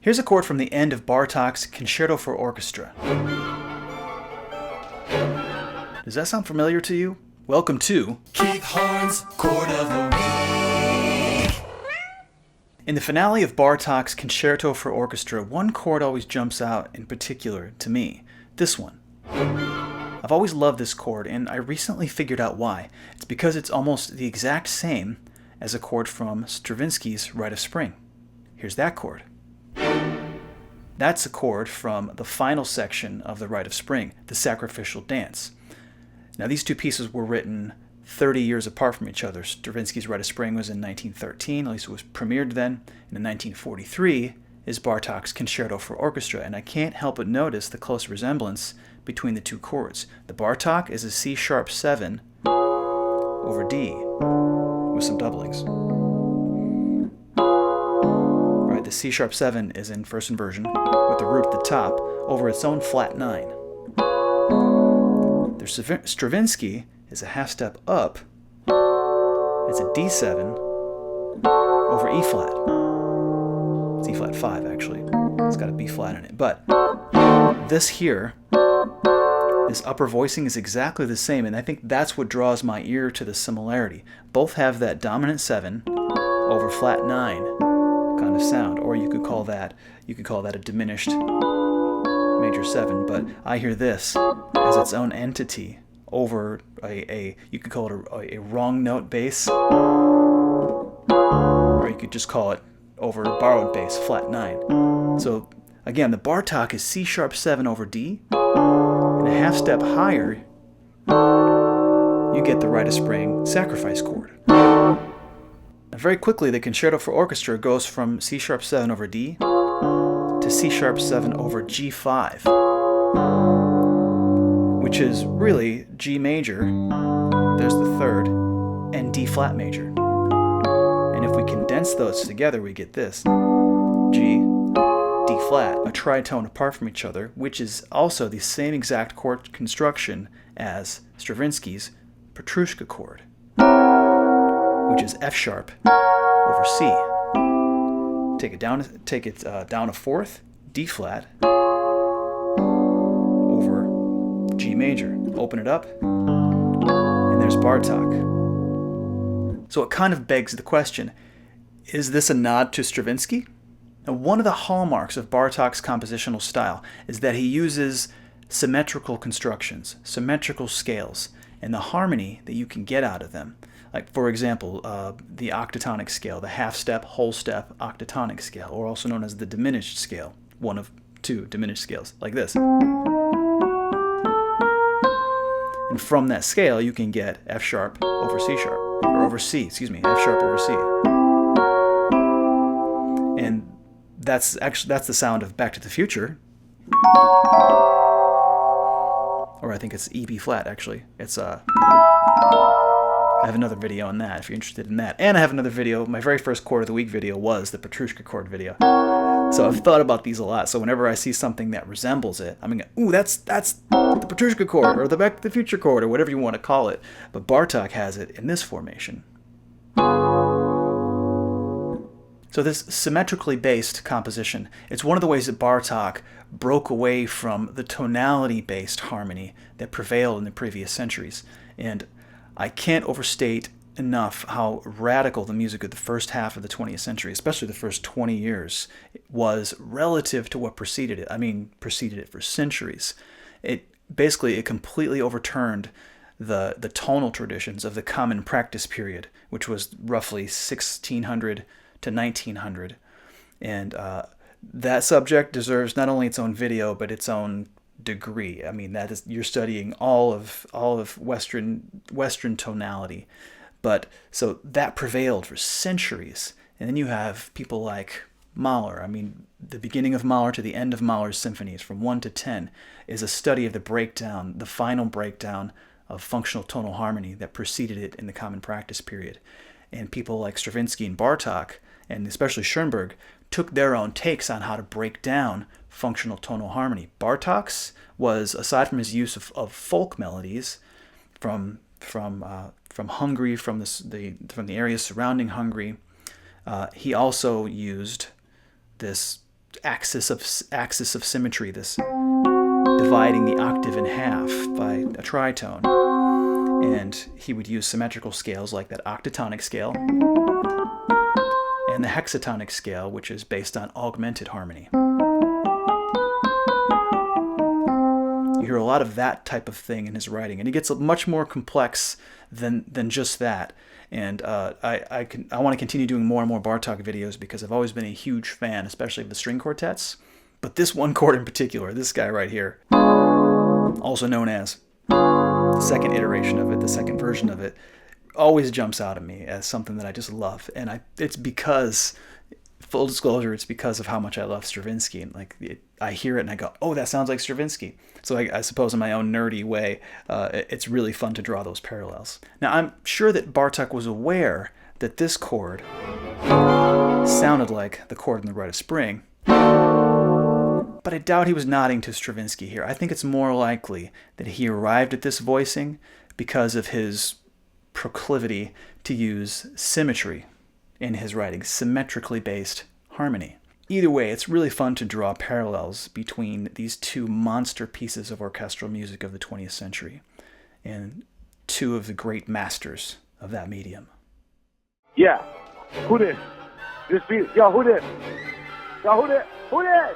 Here's a chord from the end of Bartók's Concerto for Orchestra. Does that sound familiar to you? Welcome to Keith Horn's Chord of the Week. In the finale of Bartók's Concerto for Orchestra, one chord always jumps out in particular to me. This one. I've always loved this chord, and I recently figured out why. It's because it's almost the exact same as a chord from Stravinsky's Rite of Spring. Here's that chord. That's a chord from the final section of the Rite of Spring, the Sacrificial Dance. Now, these two pieces were written 30 years apart from each other. Stravinsky's Rite of Spring was in 1913, at least it was premiered then, and in 1943 is Bartók's Concerto for Orchestra, and I can't help but notice the close resemblance between the two chords. The Bartók is a C-sharp 7 over D with some doublings. Right, the C-sharp 7 is in first inversion with the root at the top over its own flat 9. The Stravinsky is a half step up. It's a D7 over E flat. It's E flat 5 actually. It's got a B flat in it. But this here, this upper voicing is exactly the same, and I think that's what draws my ear to the similarity. Both have that dominant 7 over flat 9 kind of sound, or you could call that a diminished major 7, but I hear this as its own entity over you could call it a wrong note bass, or you could just call it over borrowed bass, flat 9. So again, the Bartók is C-sharp 7 over D, and a half step higher, you get the Rite of Spring sacrifice chord. Now very quickly, the Concerto for Orchestra goes from C-sharp 7 over D to C-sharp 7 over G5, which is really G major, there's the third, and D flat major. And if we condense those together, we get this. G, D flat, a tritone apart from each other, which is also the same exact chord construction as Stravinsky's Petrushka chord, which is F sharp over C. Take it down a fourth, D flat over G major. Open it up, and there's Bartók. So it kind of begs the question, is this a nod to Stravinsky? Now, one of the hallmarks of Bartók's compositional style is that he uses symmetrical constructions, symmetrical scales, and the harmony that you can get out of them. Like, for example, the octatonic scale, the half-step, whole-step octatonic scale, or also known as the diminished scale, one of two diminished scales, like this. And from that scale, you can get F sharp over C sharp, or over C, F sharp over C. And that's the sound of Back to the Future. Or I think it's E B flat, actually. It's I have another video on that if you're interested in that. And I have another video, my very first chord of the week video was the Petrushka chord video. So I've thought about these a lot. So whenever I see something that resembles it, I'm going to go, ooh, that's the Petrushka chord, or the Back to the Future chord, or whatever you want to call it. But Bartók has it in this formation. So this symmetrically based composition, it's one of the ways that Bartók broke away from the tonality-based harmony that prevailed in the previous centuries. And I can't overstate enough how radical the music of the first half of the 20th century, especially the first 20 years, was relative to what preceded it. I mean, preceded it for centuries. It completely overturned the tonal traditions of the common practice period, which was roughly 1600 to 1900. And that subject deserves not only its own video, but its own degree. I mean, that is, you're studying all of Western tonality. But so that prevailed for centuries. And then you have people like Mahler. I mean, the beginning of Mahler to the end of Mahler's symphonies, from 1 to 10, is a study of the breakdown, the final breakdown of functional tonal harmony that preceded it in the common practice period. And people like Stravinsky and Bartók, and especially Schoenberg, took their own takes on how to break down functional tonal harmony. Bartók's was, aside from his use of folk melodies from Hungary, from the areas surrounding Hungary, he also used this axis of symmetry, this dividing the octave in half by a tritone. And he would use symmetrical scales like that octatonic scale and the hexatonic scale, which is based on augmented harmony. You hear a lot of that type of thing in his writing, and he gets much more complex than just that. And I want to continue doing more and more Bartok videos because I've always been a huge fan, especially of the string quartets. But this one chord in particular, this guy right here, also known as the second iteration of it, the second version of it, always jumps out at me as something that I just love. And it's because, full disclosure, it's because of how much I love Stravinsky. And I hear it and I go, oh, that sounds like Stravinsky. So I suppose in my own nerdy way, it's really fun to draw those parallels. Now, I'm sure that Bartok was aware that this chord sounded like the chord in the Rite of Spring, but I doubt he was nodding to Stravinsky here. I think it's more likely that he arrived at this voicing because of his proclivity to use symmetry in his writing, symmetrically based harmony. Either way, it's really fun to draw parallels between these two monster pieces of orchestral music of the 20th century and two of the great masters of that medium. Yeah. Who this? This beat. Yo, who this? Yo, who this? Who this?